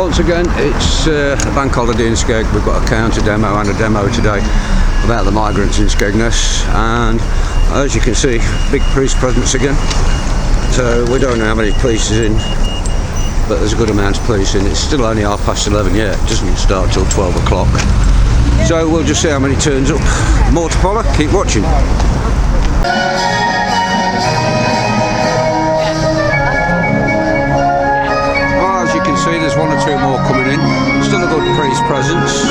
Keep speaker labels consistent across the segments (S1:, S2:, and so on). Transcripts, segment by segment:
S1: once again, it's a bank holiday in Skeg. We've got a counter demo and a demo today about the migrants in Skegness, and as you can see, big police presence again. So we don't know how many police is in, but there's a good amount of police in. It's still only 11:30 yet. It doesn't start till 12 o'clock. So we'll just see how many turns up. More to follow. Keep watching. See, there's one or two more coming in. Still a good police presence.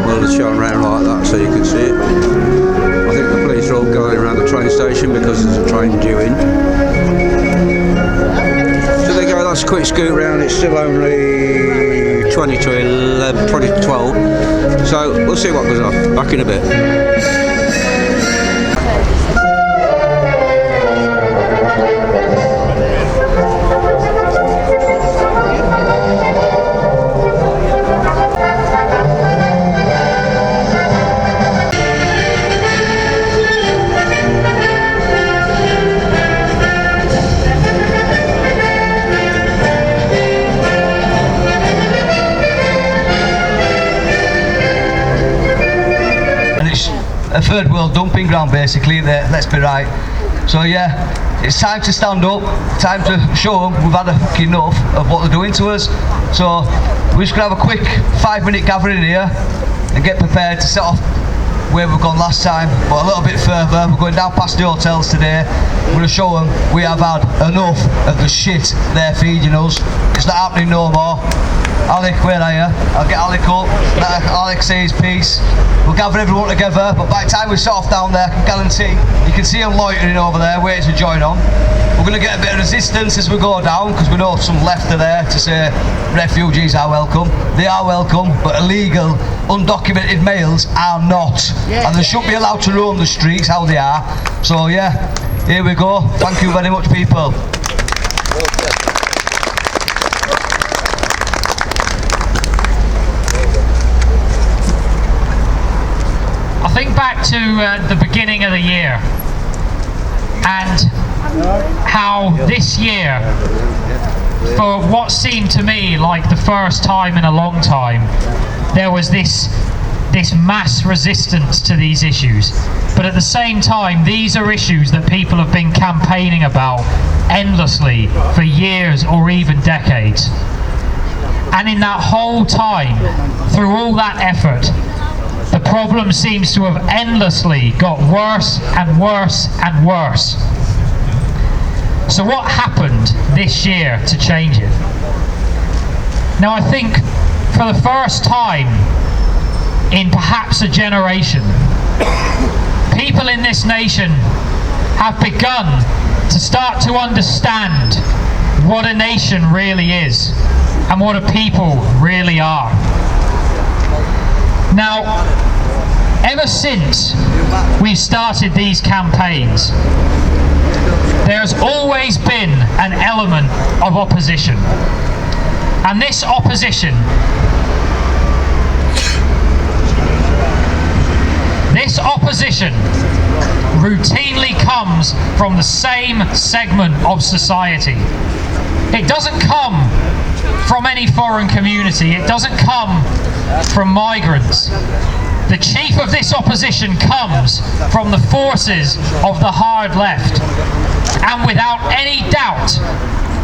S1: Well, it's showing around like that so you can see it. I think the police are all going around the train station because there's a train due in. So there you go, that's a quick scoot round. It's still only 20 to 11, 20 to 12. So we'll see what goes on. Back in a bit.
S2: A third world dumping ground basically, let's be right. So yeah, it's time to stand up, time to show them we've had enough of what they're doing to us. So we're just going to have a quick 5-minute gathering here and get prepared to set off where we've gone last time, but a little bit further. We're going down past the hotels today. We're going to show them we have had enough of the shit they're feeding us. It's not happening no more. Alec, where are you? I'll get Alec up, let Alec say his piece. We'll gather everyone together, but by the time we set off down there, I can guarantee you can see them loitering over there, waiting to join on. We're going to get a bit of resistance as we go down, because we know some left are there to say refugees are welcome. They are welcome, but illegal, undocumented males are not. And they shouldn't be allowed to roam the streets how they are. So yeah, here we go. Thank you very much, people.
S3: Think back to the beginning of the year and how this year, for what seemed to me like the first time in a long time, there was this mass resistance to these issues. But at the same time, these are issues that people have been campaigning about endlessly for years or even decades. And in that whole time, through all that effort, the problem seems to have endlessly got worse and worse and worse. So what happened this year to change it? Now I think for the first time in perhaps a generation, people in this nation have begun to start to understand what a nation really is and what a people really are. Now, ever since we've started these campaigns, there's always been an element of opposition. And this opposition routinely comes from the same segment of society. It doesn't come from any foreign community. It doesn't come from migrants. The chief of this opposition comes from the forces of the hard left. And without any doubt,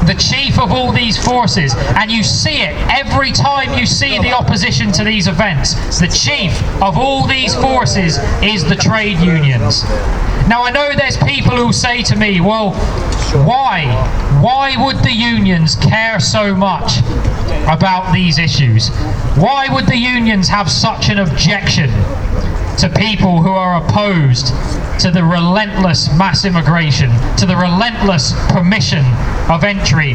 S3: the chief of all these forces, and you see it every time you see the opposition to these events, the chief of all these forces is the trade unions. Now I know there's people who say to me, well, why would the unions care so much about these issues? Why would the unions have such an objection to people who are opposed to the relentless mass immigration, to the relentless permission of entry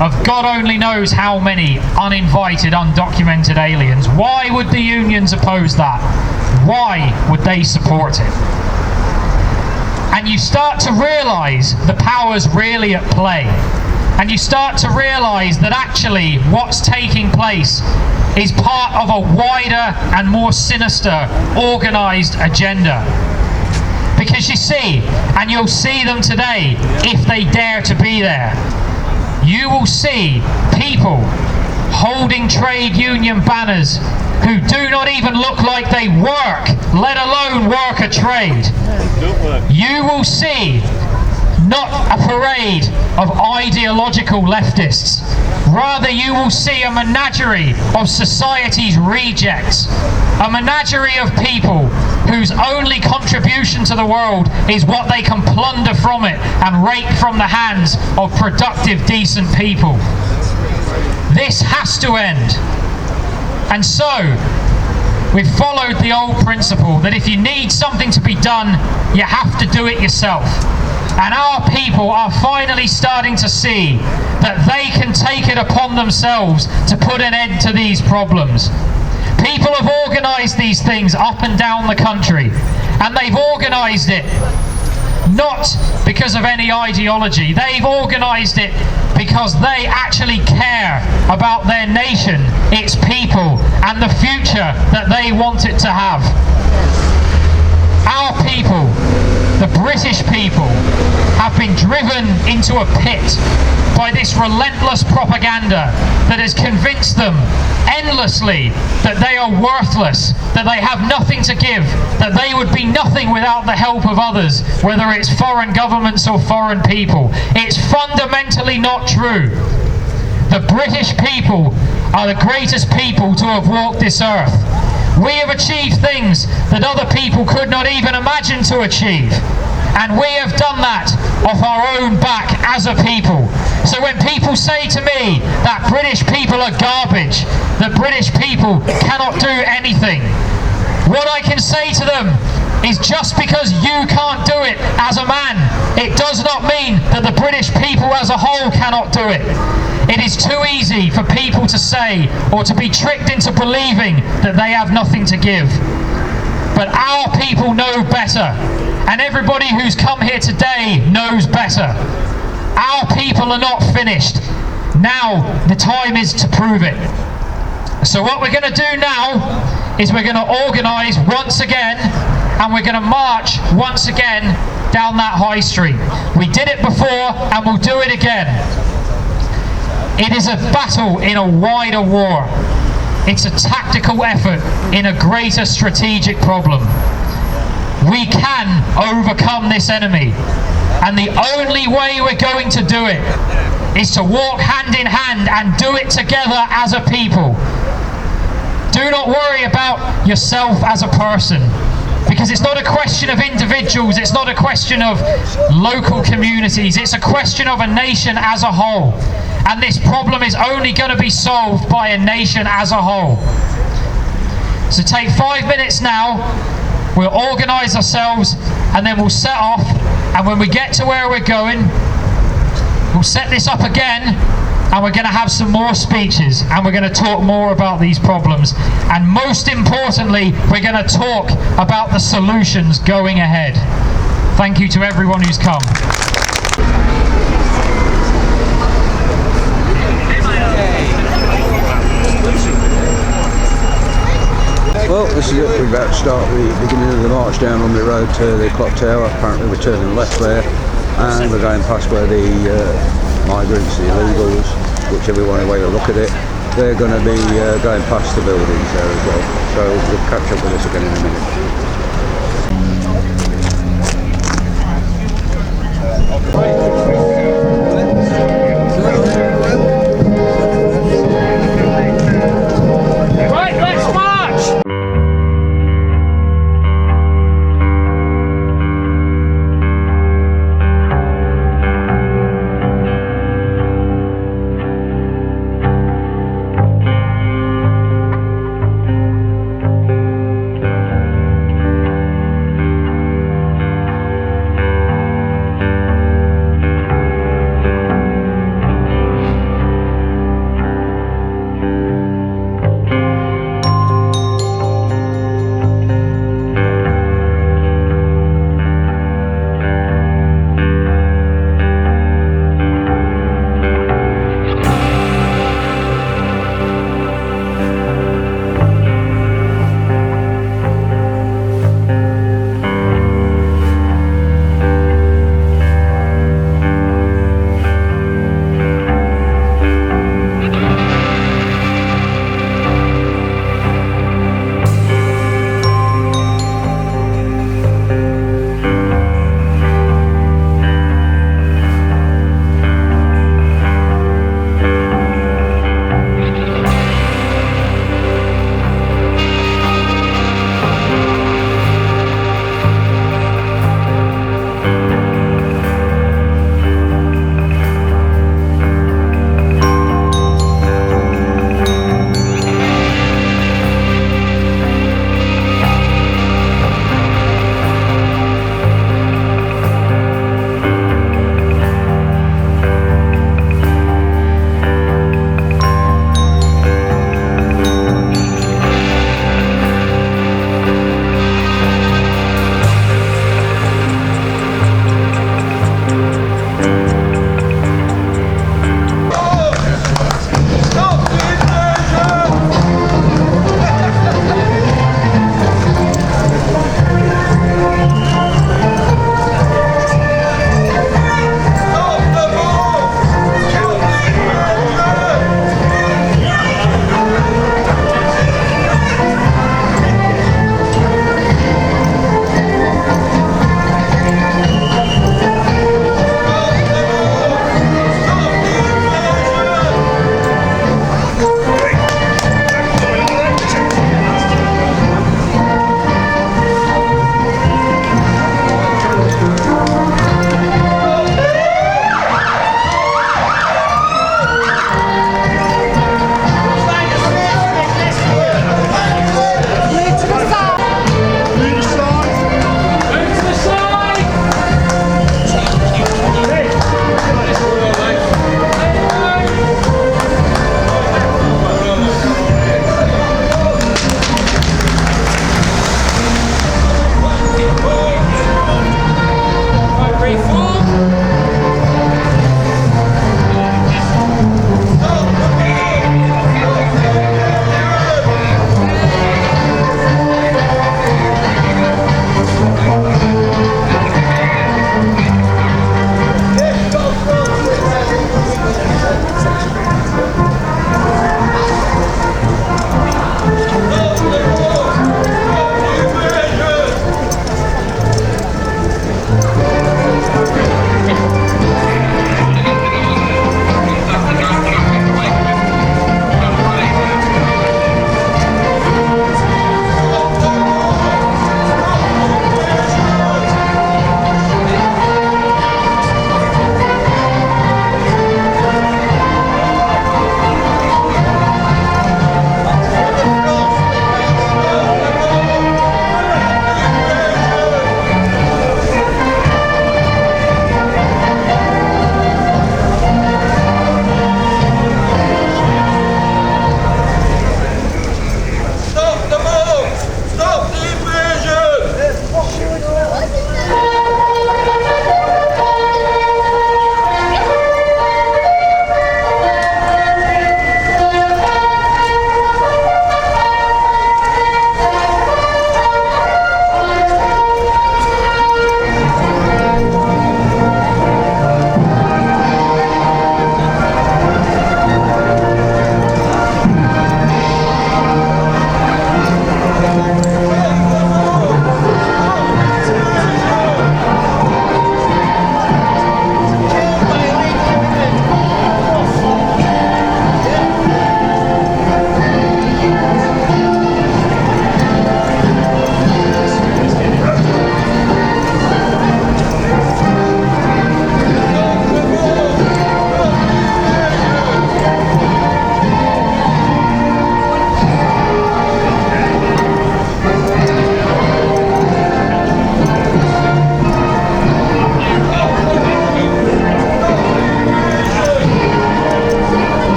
S3: of God only knows how many uninvited, undocumented aliens? Why would the unions oppose that? Why would they support it? And you start to realise the power's really at play. And you start to realise that actually what's taking place is part of a wider and more sinister, organised agenda. Because you see, and you'll see them today if they dare to be there, you will see people holding trade union banners, who do not even look like they work, let alone work a trade. You will see not a parade of ideological leftists. Rather, you will see a menagerie of society's rejects. A menagerie of people whose only contribution to the world is what they can plunder from it and rape from the hands of productive, decent people. This has to end. And so, we've followed the old principle that if you need something to be done, you have to do it yourself. And our people are finally starting to see that they can take it upon themselves to put an end to these problems. People have organised these things up and down the country, and they've organised it not because of any ideology. They've organised it because they actually care about their nation, its people, and the future that they want it to have. Our people, the British people, have been driven into a pit by this relentless propaganda that has convinced them endlessly that they are worthless, that they have nothing to give, that they would be nothing without the help of others, whether it's foreign governments or foreign people. It's fundamentally not true. The British people are the greatest people to have walked this earth. We have achieved things that other people could not even imagine to achieve. And we have done that off our own back as a people. So when people say to me that British people are garbage, that British people cannot do anything, what I can say to them is just because you can't do it as a man, it does not mean that the British people as a whole cannot do it. It is too easy for people to say or to be tricked into believing that they have nothing to give. But our people know better, and everybody who's come here today knows better. Our people are not finished. Now the time is to prove it. So what we're going to do now is we're going to organise once again, and we're going to march once again down that high street. We did it before and we'll do it again. It is a battle in a wider war. It's a tactical effort in a greater strategic problem. We can overcome this enemy, and the only way we're going to do it is to walk hand in hand and do it together as a people. Do not worry about yourself as a person, because it's not a question of individuals, it's not a question of local communities, it's a question of a nation as a whole. And this problem is only going to be solved by a nation as a whole. So take 5 minutes now, we'll organise ourselves, and then we'll set off, and when we get to where we're going, we'll set this up again, and we're going to have some more speeches, and we're going to talk more about these problems, and most importantly, we're going to talk about the solutions going ahead. Thank you to everyone who's come.
S1: Well, this is it. We're about to start the beginning of the march down on the road to the clock tower. Apparently we're turning left there, and we're going past where the migrants, the illegals, whichever way you look at it, they're going to be going past the buildings there as well. So we'll catch up with this again in a minute.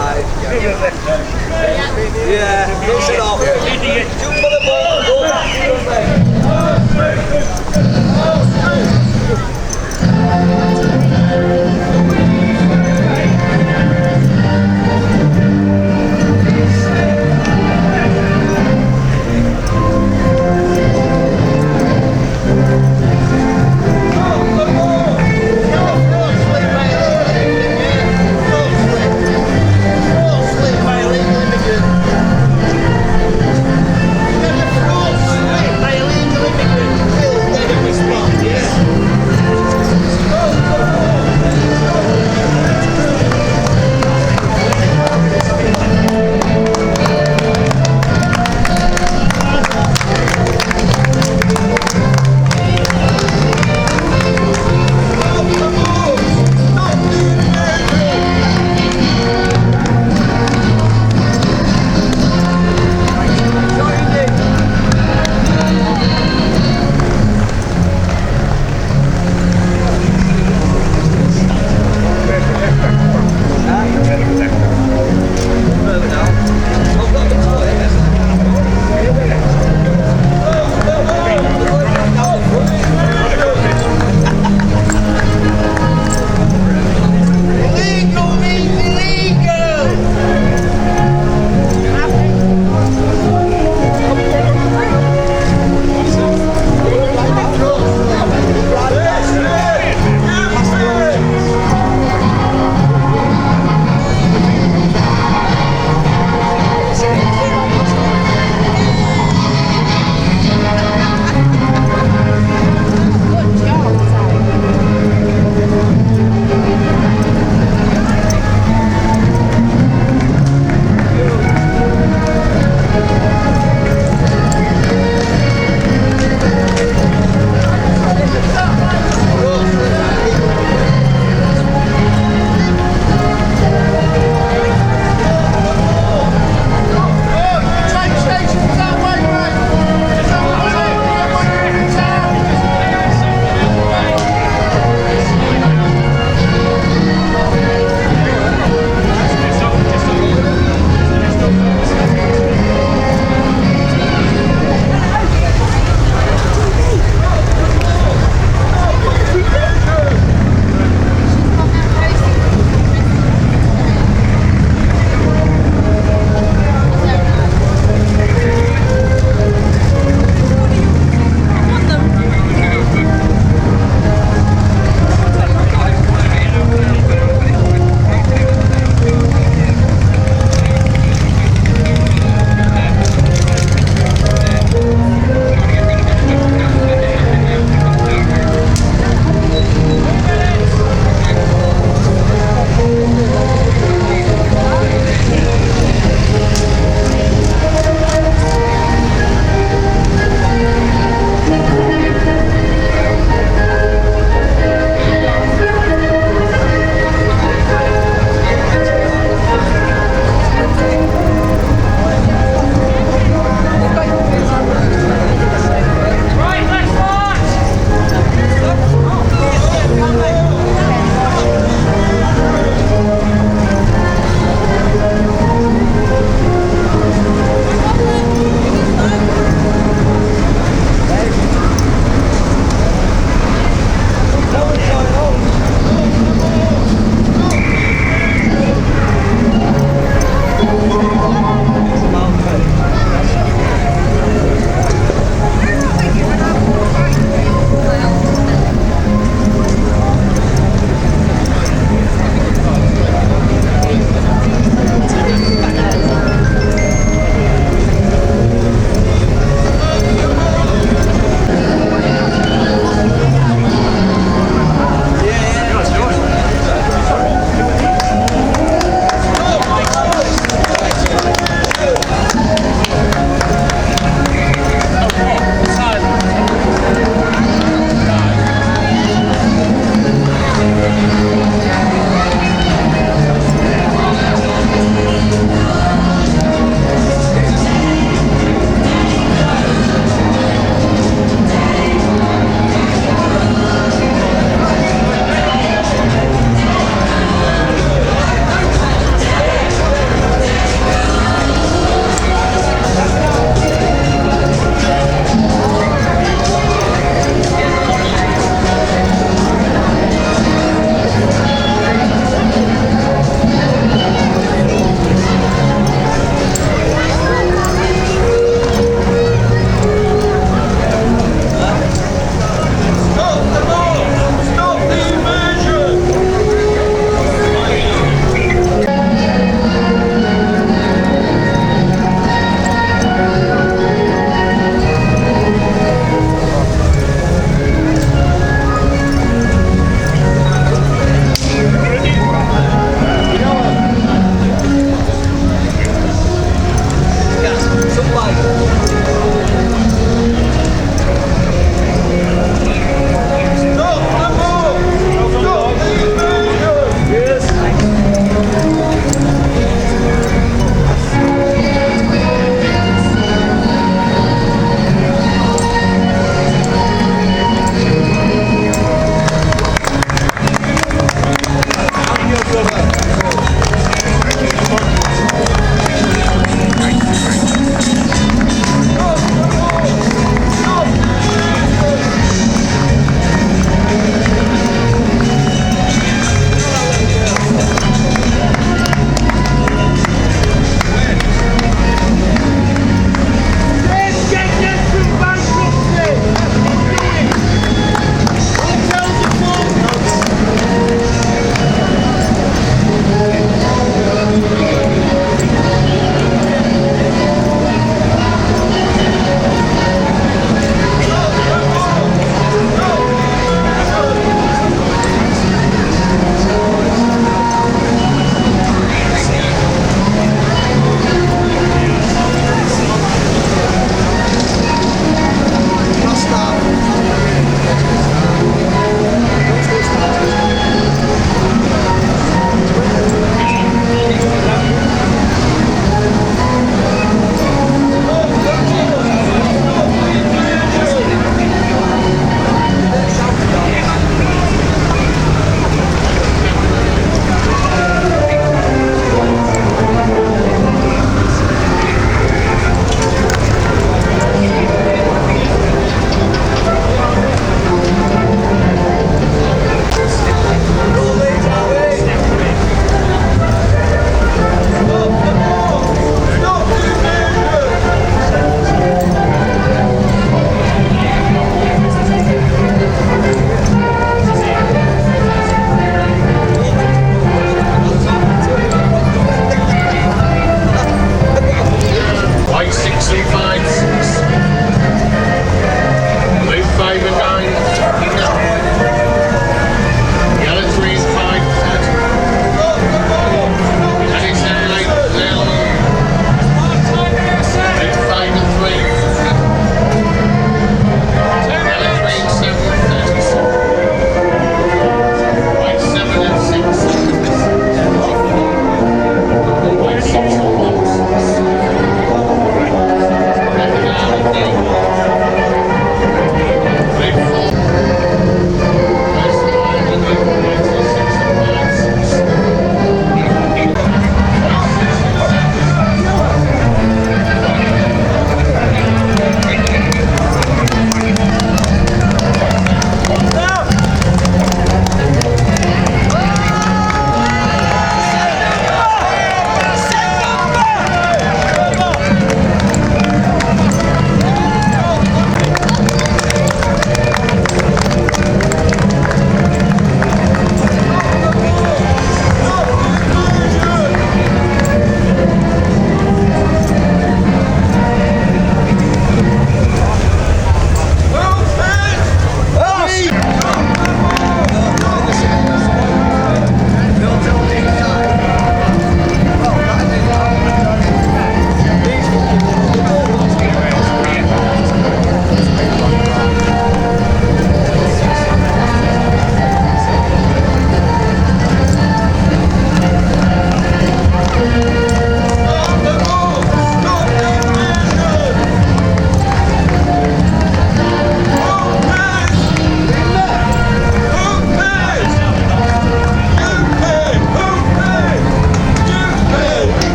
S2: side. Yeah, push it off. Jump for the ball, go back to your leg.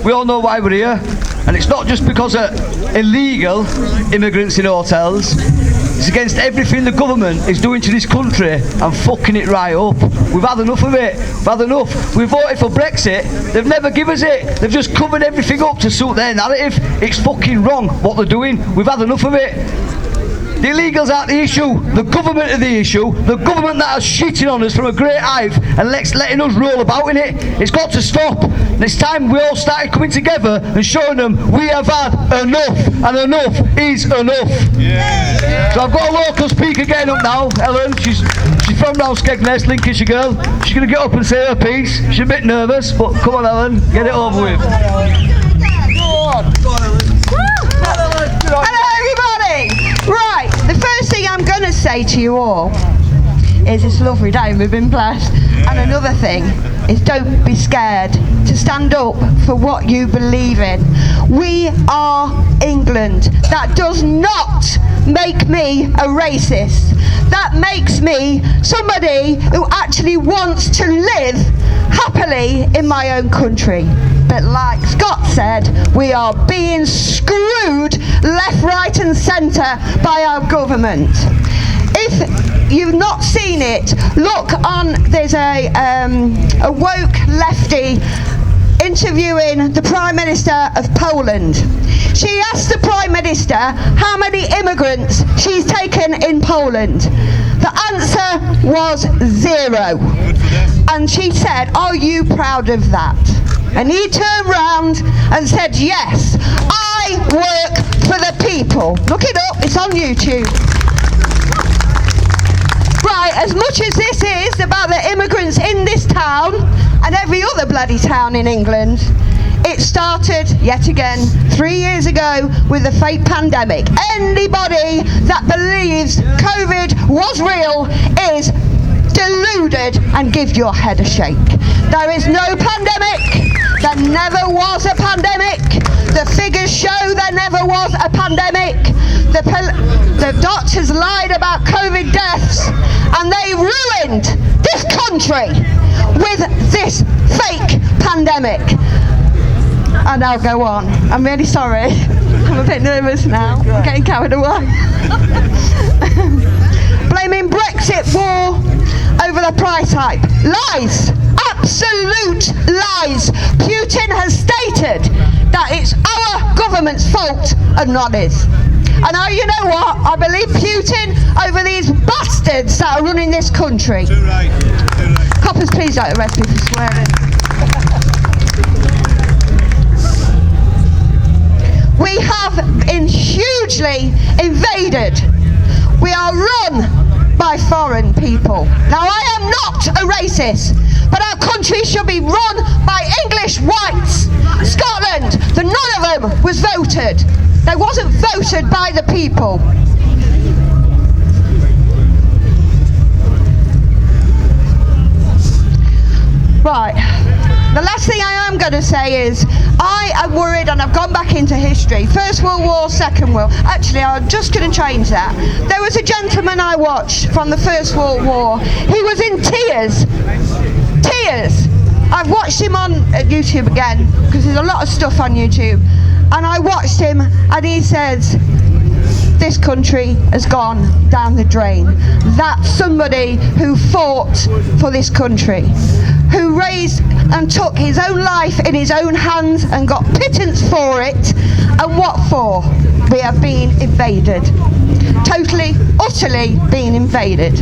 S2: we all know why we're here. And it's not just because of illegal immigrants in hotels. It's against everything the government is doing to this country and fucking it right up. We've had enough of it. We've had enough. We voted for Brexit. They've never given us it. They've just covered everything up to suit their narrative. It's fucking wrong what they're doing. We've had enough of it. The illegals aren't the issue. The government are the issue. The government that is shitting on us from a great height and letting us roll about in it. It's got to stop. And it's time we all started coming together and showing them we have had enough, and enough is enough. Yeah. So I've got a local speaker getting up now, Ellen. She's from now Skegness, Lincolnshire girl. She's going to get up and say her piece. She's a bit nervous, but come on, Ellen, get it over with.
S4: Go on. Hello everybody! Right, the first thing I'm going to say to you all is it's a lovely day, we've been blessed. And another thing is don't be scared to stand up for what you believe in. We are England. That does not make me a racist. That makes me somebody who actually wants to live happily in my own country. But like Scott said, we are being screwed left, right and centre by our government. If you've not seen it, look on, there's a woke lefty interviewing the Prime Minister of Poland. She asked the Prime Minister how many immigrants she's taken in Poland. The answer was 0. And she said, are you proud of that? And he turned round and said, yes, I work for the people. Look it up, it's on YouTube. Right, as much as this is about the immigrants in this town and every other bloody town in England, it started yet again 3 years ago with the fake pandemic. Anybody that believes COVID was real is deluded and give your head a shake. There is no pandemic. There never was a pandemic. The figures show there never was a pandemic. The doctors lied about COVID deaths and they ruined this country with this fake pandemic. And I'll go on. I'm really sorry. I'm a bit nervous now. I'm getting carried away. Blaming Brexit war over the price hike. Lies. Absolute lies. Putin has stated that it's our government's fault and not his. And you know what? I believe Putin over these bastards that are running this country.
S5: Too right.
S4: Coppers, please don't arrest me for swearing. We have been hugely invaded. We are run by foreign people. Now I am not a racist, but our country should be run by English whites. Scotland, none of them was voted. They wasn't voted by the people. Right, the last thing I am going to say is I am worried, and I've gone back into history. First World War, Second World. Actually, I'm just going to change that. There was a gentleman I watched from the First World War. He was in tears. Tears. I've watched him on YouTube again, because there's a lot of stuff on YouTube. And I watched him, and he says, this country has gone down the drain. That's somebody who fought for this country, who raised and took his own life in his own hands and got pittance for it. And what for? We have been invaded. Totally, utterly been invaded.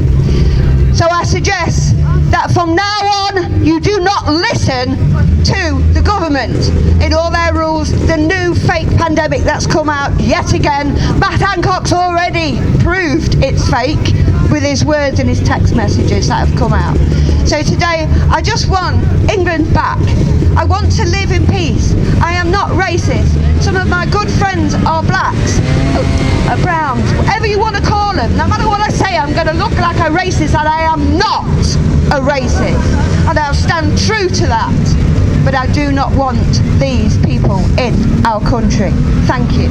S4: So I suggest that from now on, you do not listen to the government in all their rules. The new fake pandemic that's come out yet again. Matt Hancock's already proved it's fake with his words and his text messages that have come out. So today, I just want England back. I want to live in peace. I am not racist. Some of my good friends are blacks, browns, whatever you want to call them. No matter what I say, I'm going to look like a racist, and I am not a racist. And I'll stand true to that. But I do not want these people in our country. Thank you.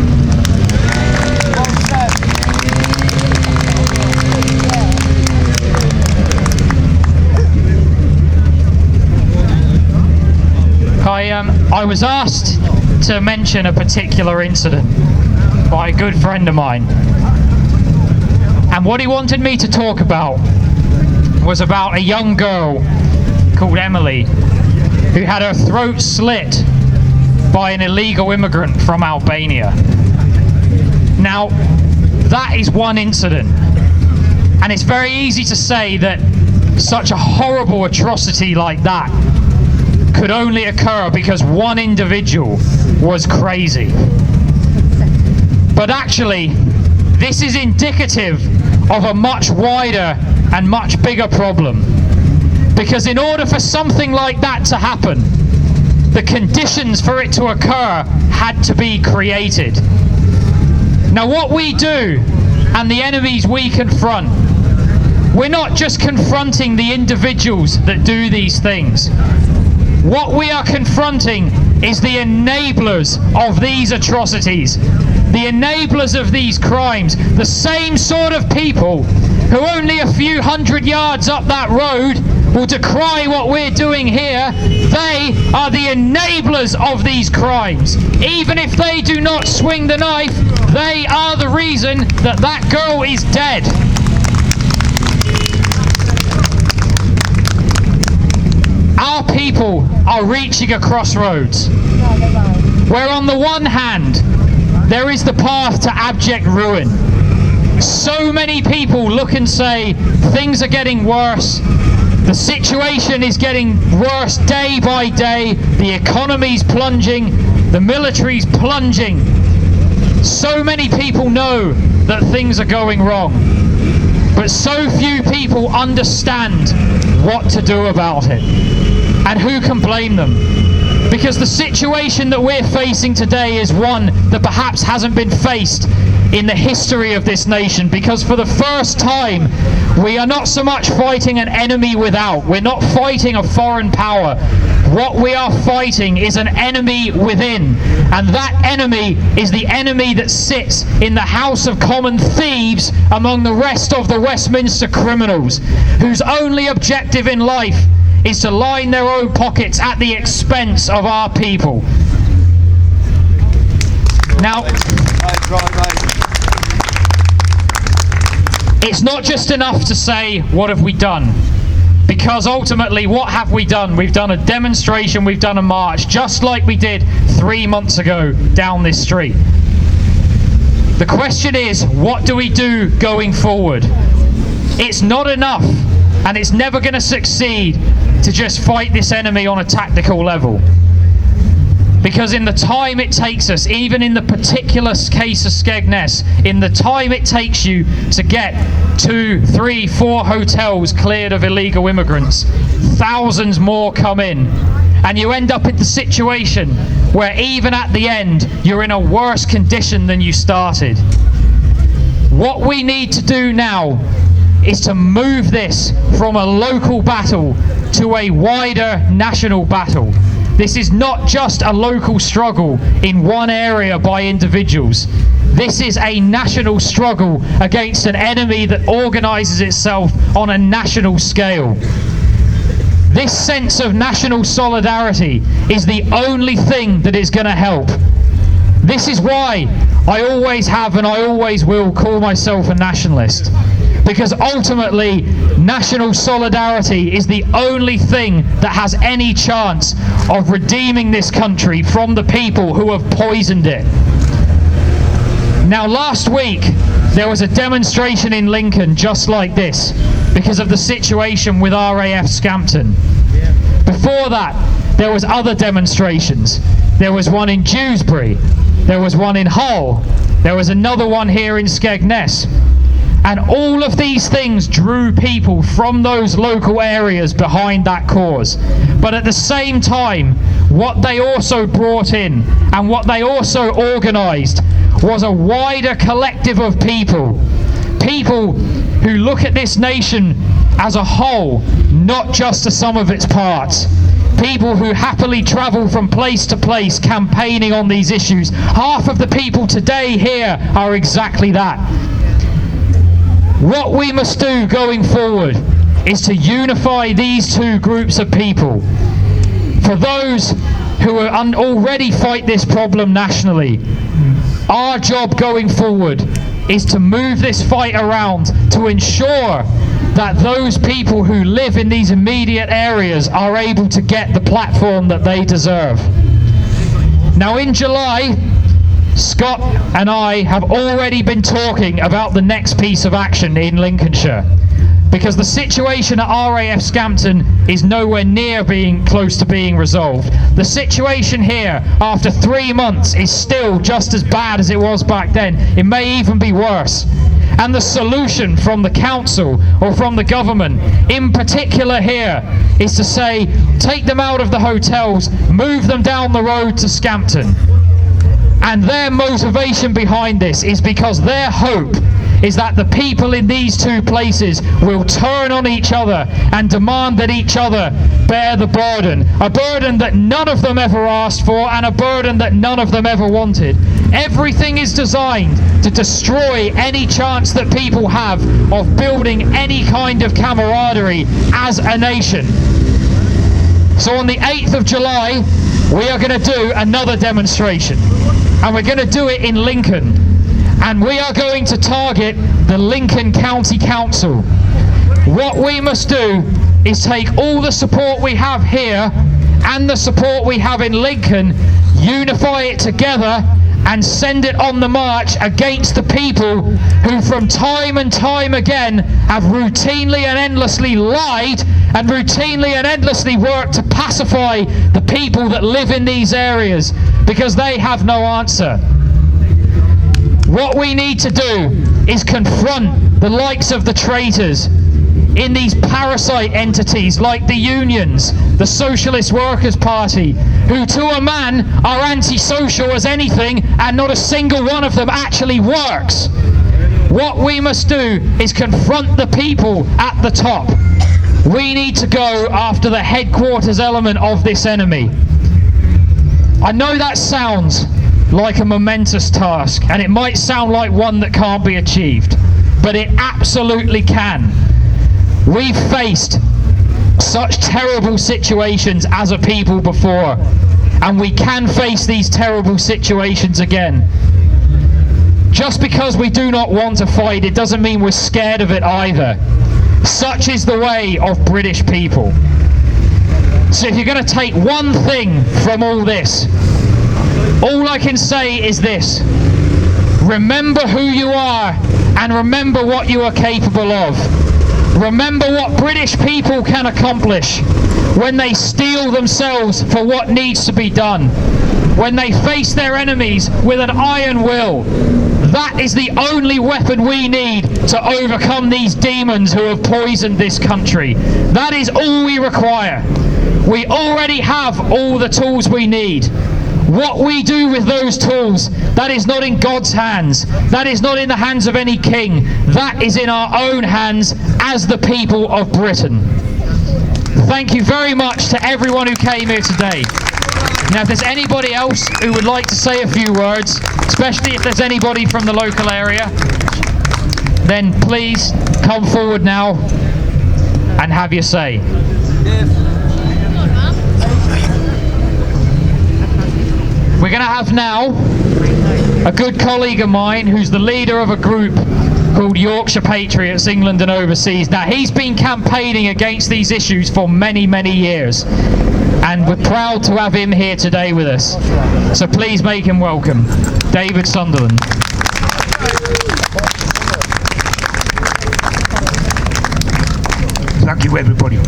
S3: I I was asked to mention a particular incident by a good friend of mine. And what he wanted me to talk about was about a young girl called Emily who had her throat slit by an illegal immigrant from Albania. Now, that is one incident. And it's very easy to say that such a horrible atrocity like that could only occur because one individual was crazy. But actually, this is indicative of a much wider and much bigger problem. Because in order for something like that to happen, the conditions for it to occur had to be created. Now what we do and the enemies we confront, we're not just confronting the individuals that do these things. What we are confronting is the enablers of these atrocities, the enablers of these crimes, the same sort of people who only a few hundred yards up that road will decry what we're doing here. They are the enablers of these crimes. Even if they do not swing the knife, they are the reason that that girl is dead. Our people are reaching a crossroads where on the one hand there is the path to abject ruin. So many people look and say things are getting worse, the situation is getting worse day by day, the economy's plunging, the military's plunging. So many people know that things are going wrong, but so few people understand what to do about it. And who can blame them? Because the situation that we're facing today is one that perhaps hasn't been faced in the history of this nation, because for the first time we are not so much fighting an enemy without, we're not fighting a foreign power. What we are fighting is an enemy within, and that enemy is the enemy that sits in the House of Common Thieves among the rest of the Westminster criminals, whose only objective in life is to line their own pockets at the expense of our people. Now, it's not just enough to say, what have we done? Because ultimately, what have we done? We've done a demonstration, we've done a march, just like we did 3 months ago down this street. The question is, what do we do going forward? It's not enough, and it's never going to succeed to just fight this enemy on a tactical level. Because in the time it takes us, even in the particular case of Skegness, in the time it takes you to get 2, 3, 4 hotels cleared of illegal immigrants, thousands more come in, and you end up in the situation where even at the end you're in a worse condition than you started. What we need to do now is to move this from a local battle to a wider national battle. This is not just a local struggle in one area by individuals. This is a national struggle against an enemy that organises itself on a national scale. This sense of national solidarity is the only thing that is going to help. This is why I always have and I always will call myself a nationalist. Because ultimately, national solidarity is the only thing that has any chance of redeeming this country from the people who have poisoned it. Now, last week, there was a demonstration in Lincoln just like this, because of the situation with RAF Scampton. Before that, there was other demonstrations. There was one in Dewsbury, there was one in Hull, there was another one here in Skegness. And all of these things drew people from those local areas behind that cause. But at the same time, what they also brought in and what they also organised was a wider collective of people. People who look at this nation as a whole, not just the sum of its parts. People who happily travel from place to place campaigning on these issues. Half of the people today here are exactly that. What we must do going forward is to unify these two groups of people. For those who are already fight this problem nationally. Our job going forward is to move this fight around to ensure that those people who live in these immediate areas are able to get the platform that they deserve. Now in July, Scott and I have already been talking about the next piece of action in Lincolnshire, because the situation at RAF Scampton is nowhere near being close to being resolved. The situation here after 3 months is still just as bad as it was back then. It may even be worse. And the solution from the council or from the government in particular here is to say, take them out of the hotels, move them down the road to Scampton. And their motivation behind this is because their hope is that the people in these two places will turn on each other and demand that each other bear the burden. A burden that none of them ever asked for, and a burden that none of them ever wanted. Everything is designed to destroy any chance that people have of building any kind of camaraderie as a nation. So on the 8th of July, we are going to do another demonstration. And we're going to do it in Lincoln. And we are going to target the Lincoln County Council. What we must do is take all the support we have here and the support we have in Lincoln, unify it together and send it on the march against the people who from time and time again have routinely and endlessly lied and routinely and endlessly worked to pacify the people that live in these areas, because they have no answer. What we need to do is confront the likes of the traitors in these parasite entities like the unions, the Socialist Workers' Party, who to a man are antisocial as anything, and not a single one of them actually works. What we must do is confront the people at the top. We need to go after the headquarters element of this enemy. I know that sounds like a momentous task, and it might sound like one that can't be achieved, but it absolutely can. We've faced such terrible situations as a people before, and we can face these terrible situations again. Just because we do not want to fight, it doesn't mean we're scared of it either. Such is the way of British people. So if you're going to take one thing from all this, all I can say is this: remember who you are and remember what you are capable of. Remember what British people can accomplish when they steel themselves for what needs to be done, when they face their enemies with an iron will. That is the only weapon we need to overcome these demons who have poisoned this country. That is all we require. We already have all the tools we need. What we do with those tools, that is not in God's hands. That is not in the hands of any king. That is in our own hands as the people of Britain. Thank you very much to everyone who came here today. Now, if there's anybody else who would like to say a few words, especially if there's anybody from the local area, then please come forward now and have your say. We're going to have now a good colleague of mine who's the leader of a group called Yorkshire Patriots, England and Overseas. Now, he's been campaigning against these issues for many, many years, and we're proud to have him here today with us. So please make him welcome, David Sunderland.
S5: Thank you, everybody.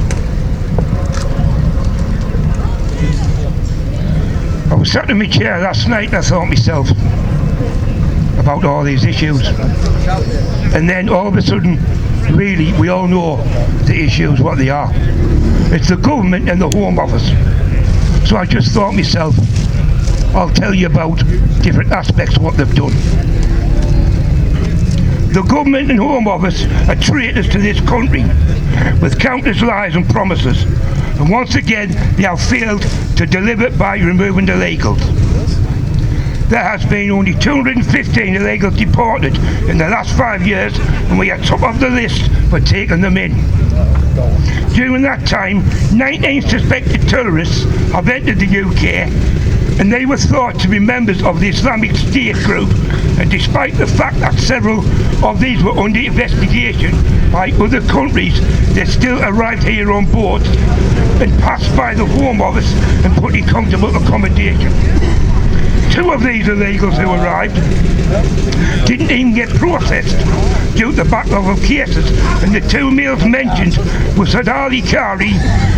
S5: I was sat in my chair last night and I thought myself about all these issues, and then all of a sudden, really, we all know the issues, what they are. It's the government and the Home Office. So I just thought myself, I'll tell you about different aspects of what they've done. The government and Home Office are traitors to this country with countless lies and promises, and once again they have failed to deliver by removing the illegals. there has been only 215 illegals deported in the last 5 years, and we are top of the list for taking them in. During that time, 19 suspected terrorists have entered the UK, and they were thought to be members of the Islamic State group, and despite the fact that several of these were under investigation by other countries, they still arrived here on board and passed by the Home Office and put in comfortable accommodation. 2 of these illegals who arrived didn't even get processed due to the backlog of cases, and the 2 males mentioned were Saad Ali Kari,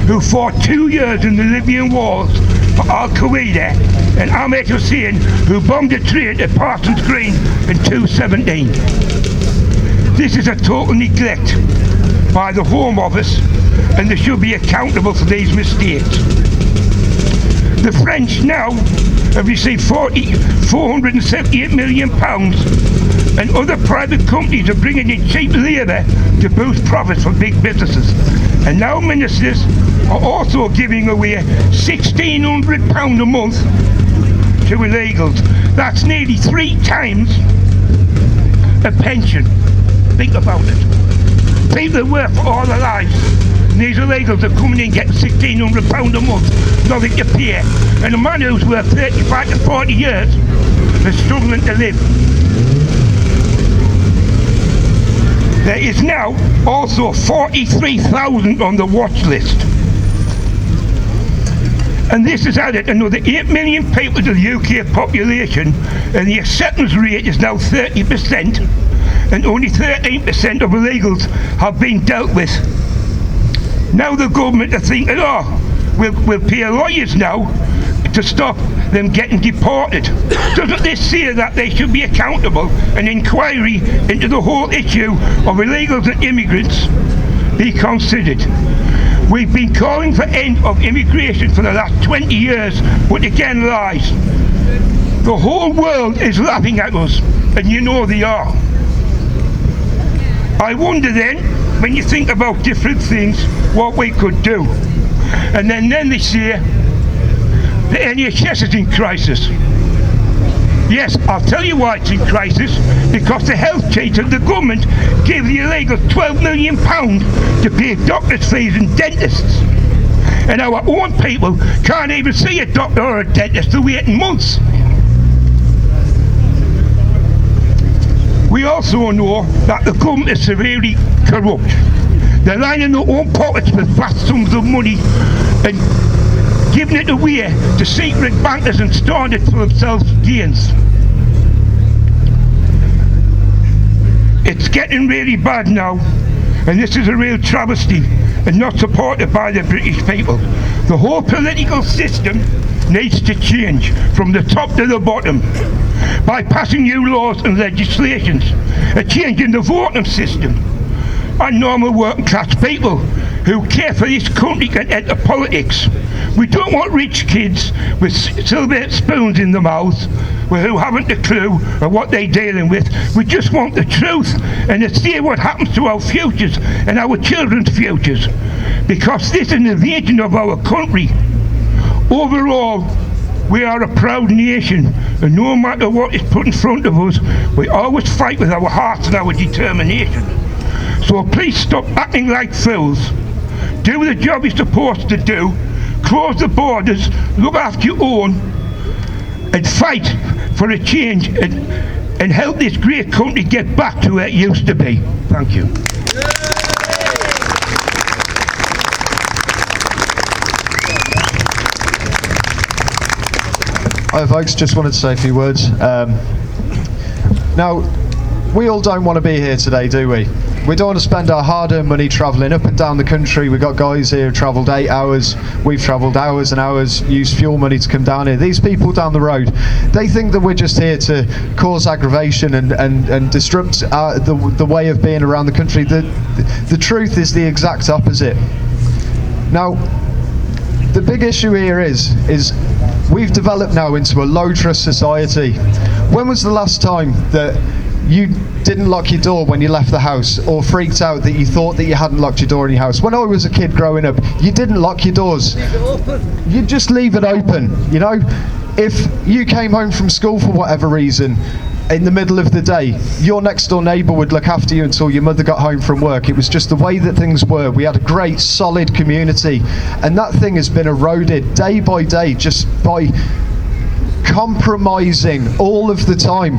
S5: who fought 2 years in the Libyan wars for Al-Qaeda, and Ahmed Hussein, who bombed a train at Parsons Green in 2017. This is a total neglect by the Home Office, and they should be accountable for these mistakes. The French now have received £478 million, and other private companies are bringing in cheap labour to boost profits for big businesses. And now ministers are also giving away £1,600 a month to illegals. That's nearly 3 times a pension. Think about it. People that work for all their lives, and these illegals are coming in getting £1,600 a month, nothing to pay. And a man who's worked 35 to 40 years is struggling to live. There is now also 43,000 on the watch list. And this has added another 8 million people to the UK population, and the acceptance rate is now 30%, and only 13% of illegals have been dealt with. Now the government are thinking, we'll pay lawyers now to stop them getting deported. Doesn't this say that they should be accountable? An inquiry into the whole issue of illegals and immigrants be considered. We've been calling for end of immigration for the last 20 years, but again lies. The whole world is laughing at us, and you know they are. I wonder then, when you think about different things, what we could do. And then they say the NHS is in crisis. Yes, I'll tell you why it's in crisis, because the health cheat of the government gave the illegals £12 million to pay doctors' fees and dentists. And our own people can't even see a doctor or a dentist, they're waiting months. We also know that the government is severely corrupt. They're lining their own pockets with vast sums of money and giving it away to secret bankers and storing it for themselves gains. It's getting really bad now, and this is a real travesty and not supported by the British people. The whole political system needs to change from the top to the bottom by passing new laws and legislations, a change in the voting system, and normal working class people who care for this country can enter politics. We don't want rich kids with silver spoons in their mouths who haven't a clue of what they're dealing with. We just want the truth and to see what happens to our futures and our children's futures, because this is an invasion of our country. Overall, we are a proud nation, and no matter what is put in front of us, we always fight with our hearts and our determination. So please stop acting like fools. Do the job you're supposed to do. Close the borders, look after your own, and fight for a change and help this great country get back to where it used to be. Thank you.
S6: Hi folks, just wanted to say a few words. Now, we all don't want to be here today, do we? We don't want to spend our hard-earned money travelling up and down the country. We've got guys here who travelled 8 hours, we've travelled hours and hours, used fuel money to come down here. These people down the road, they think that we're just here to cause aggravation and disrupt the way of being around the country. The truth is the exact opposite. Now, the big issue here is we've developed now into a low-trust society. When was the last time that you didn't lock your door when you left the house, or freaked out that you thought that you hadn't locked your door in your house? When I was a kid growing up, you didn't lock your doors. You just leave it open, you know? if you came home from school for whatever reason, in the middle of the day, your next door neighbour would look after you until your mother got home from work. It was just the way that things were. We had a great, solid community, and that thing has been eroded day by day just by compromising all of the time.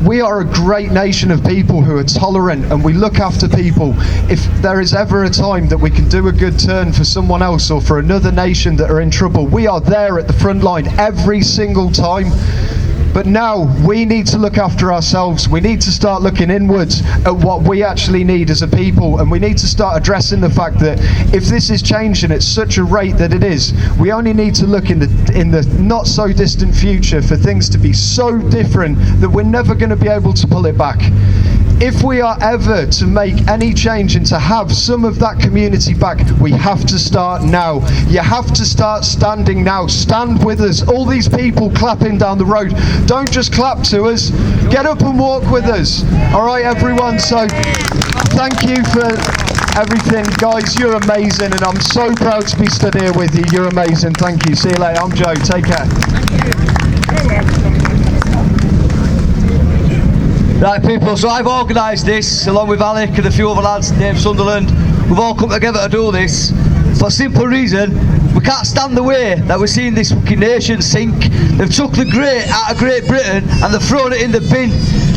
S6: We are a great nation of people who are tolerant, and we look after people. If there is ever a time that we can do a good turn for someone else or for another nation that are in trouble, we are there at the front line every single time. But now we need to look after ourselves. We need to start looking inwards at what we actually need as a people, and we need to start addressing the fact that if this is changing at such a rate that it is, we only need to look in the not so distant future for things to be so different that we're never going to be able to pull it back. If we are ever to make any change and to have some of that community back, we have to start now. You have to start standing now. Stand with us. All these people clapping down the road, don't just clap to us. Get up and walk with us. All right, everyone. So thank you for everything. Guys, you're amazing, and I'm so proud to be stood here with you. You're amazing. Thank you. See you later. I'm Joe. Take care.
S2: Right, people, so I've organised this along with Alec and a few other lads, Dave Sunderland. We've all come together to do this for a simple reason. We can't stand the way that we're seeing this fucking nation sink. They've took the great out of Great Britain and they've thrown it in the bin.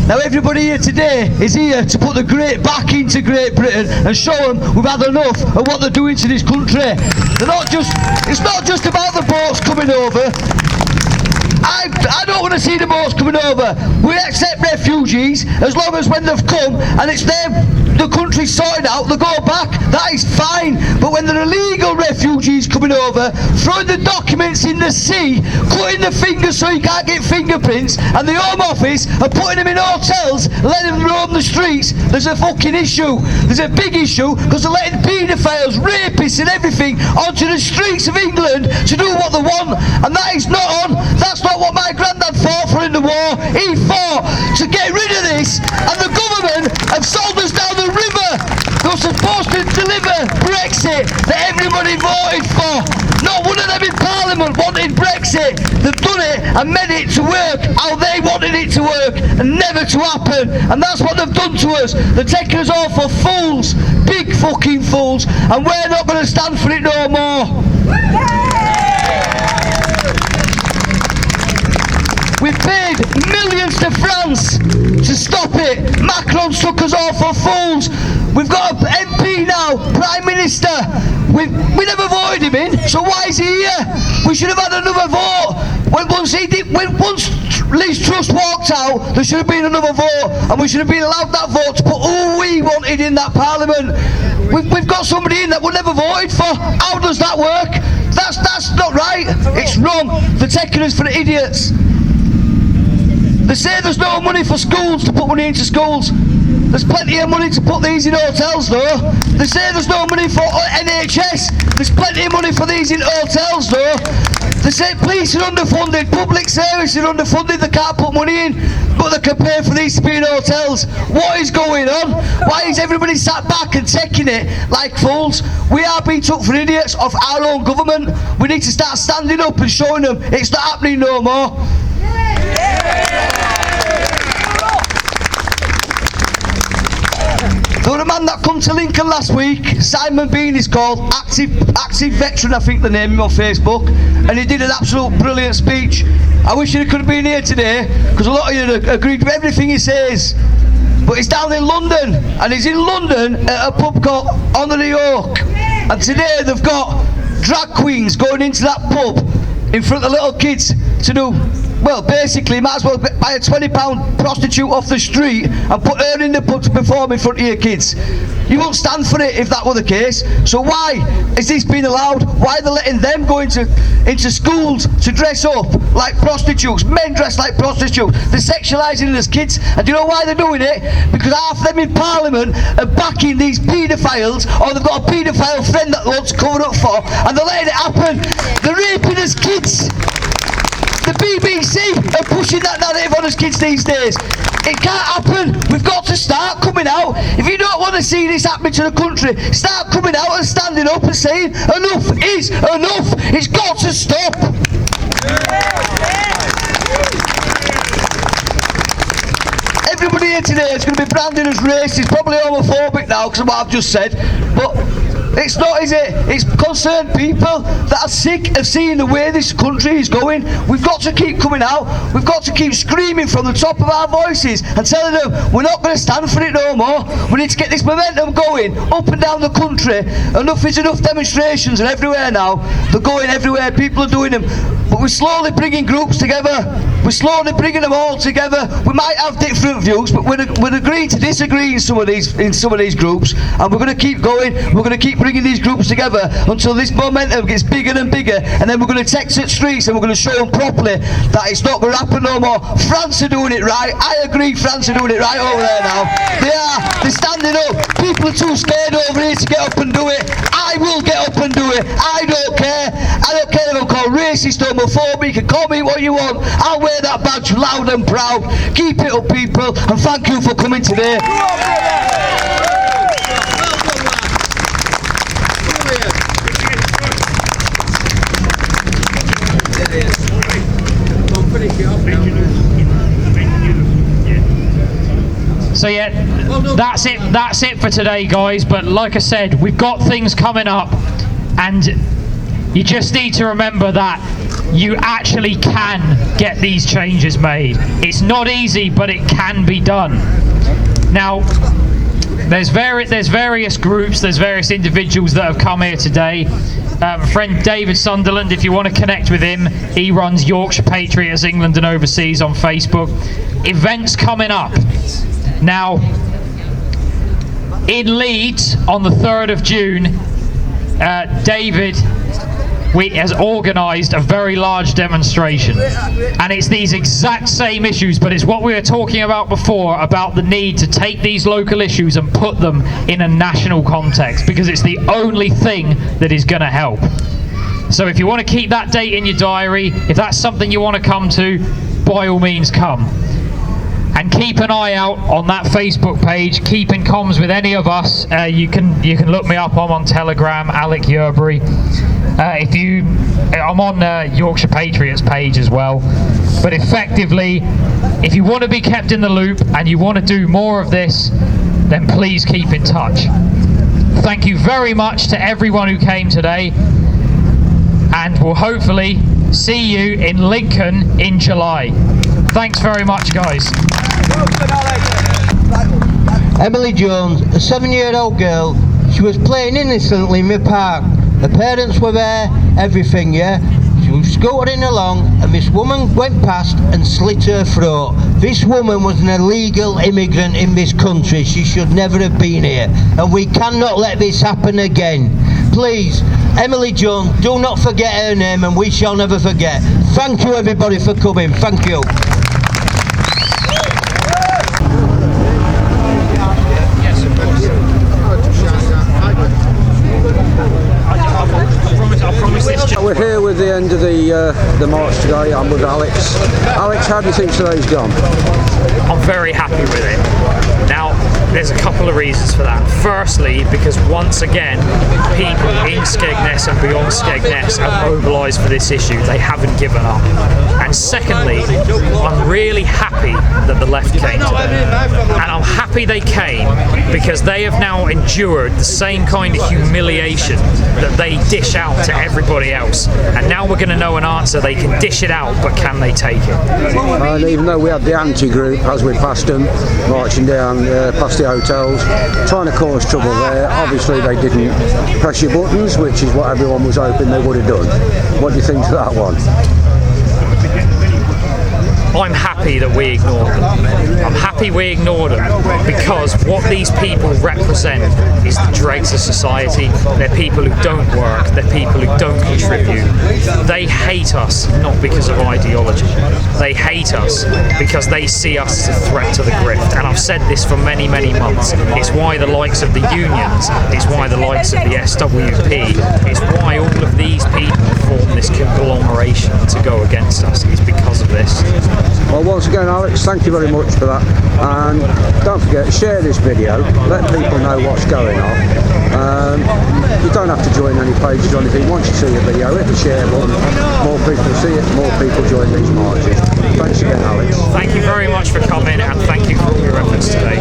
S2: Now everybody here today is here to put the great back into Great Britain and show them we've had enough of what they're doing to this country. It's not just about the boats coming over. I don't want to see the boats coming over. We accept refugees as long as when they've come and it's the country's sorted out, they go back. That is fine. But when they're illegal refugees coming over, throwing the documents in the sea, cutting the fingers so you can't get fingerprints, and the Home Office are putting them in hotels, letting them roam the streets, there's a fucking issue. There's a big issue because they're letting paedophiles, rapists and everything onto the streets of England to do what they want. And that is not on. That's not what my granddad fought for in the war. He fought to get rid of this, and the government have sold us down the river. They were supposed to deliver Brexit that everybody voted for. Not one of them in Parliament wanted Brexit. They've done it and made it to work how they wanted it to work and never to happen. And that's what they've done to us. They're taking us all for fools, big fucking fools, and we're not going to stand for it no more. We've paid millions to France to stop it. Macron took us all for fools. We've got an MP now, Prime Minister. We never voted him in, so why is he here? We should have had another vote. Once Liz Truss walked out, there should have been another vote, and we should have been allowed that vote to put who we wanted in that Parliament. We've got somebody in that we never voted for. How does that work? That's not right. It's wrong. They're taking us for idiots. They say there's no money for schools, to put money into schools. There's plenty of money to put these in hotels though. They say there's no money for NHS. There's plenty of money for these in hotels though. They say police are underfunded, public service are underfunded, they can't put money in, but they can pay for these to be in hotels. What is going on? Why is everybody sat back and taking it like fools? We are being took for idiots of our own government. We need to start standing up and showing them it's not happening no more. There was a man that come to Lincoln last week, Simon Bean is called, active veteran I think the name on Facebook, and he did an absolute brilliant speech. I wish he could have been here today because a lot of you agreed with everything he says. But he's down in London, and he's in London at a pub called On the Oak, and today they've got drag queens going into that pub in front of little kids to do, well, basically, you might as well buy a £20 prostitute off the street and put her in the pub to perform in front of your kids. You won't stand for it if that were the case. So why is this being allowed? Why are they letting them go into schools to dress up like prostitutes? Men dress like prostitutes. They're sexualising them as kids. And do you know why they're doing it? Because half of them in Parliament are backing these paedophiles, or they've got a paedophile friend that wants to cover up for, and they're letting it happen. They're raping us kids. The BBC are pushing that narrative on us kids these days. It can't happen. We've got to start coming out. If you don't want to see this happening to the country, start coming out and standing up and saying enough is enough. It's got to stop. today is going to be branded as racist, probably homophobic now because of what I've just said, but it's not, is it? It's concerned people that are sick of seeing the way this country is going. We've got to keep coming out. We've got to keep screaming from the top of our voices and telling them we're not going to stand for it no more. We need to get this momentum going up and down the country. Enough is enough demonstrations and everywhere now. They're going everywhere. People are doing them. But we're slowly bringing groups together. We're slowly bringing them all together. We might have different views, but we're agreeing to disagree in some of these groups, and we're going to keep going. We're going to keep bringing these groups together until this momentum gets bigger and bigger, and then we're going to text the streets and we're going to show them properly that it's not going to happen no more. France are doing it right. I agree, France are doing it right over there now. They are. They're standing up. People are too scared over here to get up and do it. I will get up and do it. I don't care. I don't care if I'm called racist, homophobic. You can call me what you want. I'll wear that badge loud and proud. Keep it up, people, and thank you for coming today.
S3: So yeah, that's it for today, guys, but like I said, we've got things coming up, and you just need to remember that you actually can get these changes made. It's not easy, but it can be done. Now, there's various groups, there's various individuals that have come here today. Friend David Sunderland, if you want to connect with him, he runs Yorkshire Patriots England and Overseas on Facebook. Events coming up. Now, in Leeds on the 3rd of June, David has organised a very large demonstration, and it's these exact same issues, but it's what we were talking about before, about the need to take these local issues and put them in a national context, because it's the only thing that is going to help. So if you want to keep that date in your diary, if that's something you want to come to, by all means come. And keep an eye out on that Facebook page. Keep in comms with any of us. You can look me up. I'm on Telegram, Alec Yerbury. I'm on Yorkshire Patriots page as well. But effectively, if you want to be kept in the loop and you want to do more of this, then please keep in touch. Thank you very much to everyone who came today, and we'll hopefully see you in Lincoln in July. Thanks very much, guys.
S7: Emily Jones, a 7-year-old girl, she was playing innocently in the park. Her parents were there, everything, yeah? She was scootering along and this woman went past and slit her throat. This woman was an illegal immigrant in this country. She should never have been here, and we cannot let this happen again. Please, Emily Jones, do not forget her name, and we shall never forget. Thank you everybody for coming. Thank you.
S1: We're here with the end of the march today. I'm with Alex. Alex, how do you think today's gone?
S3: I'm very happy with it. Now, there's a couple of reasons for that. Firstly, because once again, people in Skegness and beyond Skegness have mobilised for this issue. They haven't given up. And secondly, I'm really happy that the left came today. And I'm happy they came because they have now endured the same kind of humiliation that they dish out to everybody else. And now we're going to know an answer. They can dish it out, but can they take it?
S1: And even though we had the anti-group as we passed them, marching down past the hotels, trying to cause trouble there, obviously they didn't press your buttons, which is what everyone was hoping they would have done. What do you think to that one?
S3: I'm happy that we ignored them. I'm happy we ignored them because what these people represent is the dregs of society. They're people who don't work, they're people who don't contribute. They hate us not because of ideology. They hate us because they see us as a threat to the grift. And I've said this for many, many months. It's why the likes of the unions, it's why the likes of the SWP, it's why all of these people
S8: form this conglomeration to go against us. It's because of this.
S1: Well, once again, Alex, thank you very much for that, and don't forget, share this video, let people know what's going on. You don't have to join any pages or anything. Once you see a video, hit the share button, more people see it, more people join these marches. Thanks again, Alex.
S8: Thank you very much for coming, and thank you for all your efforts today.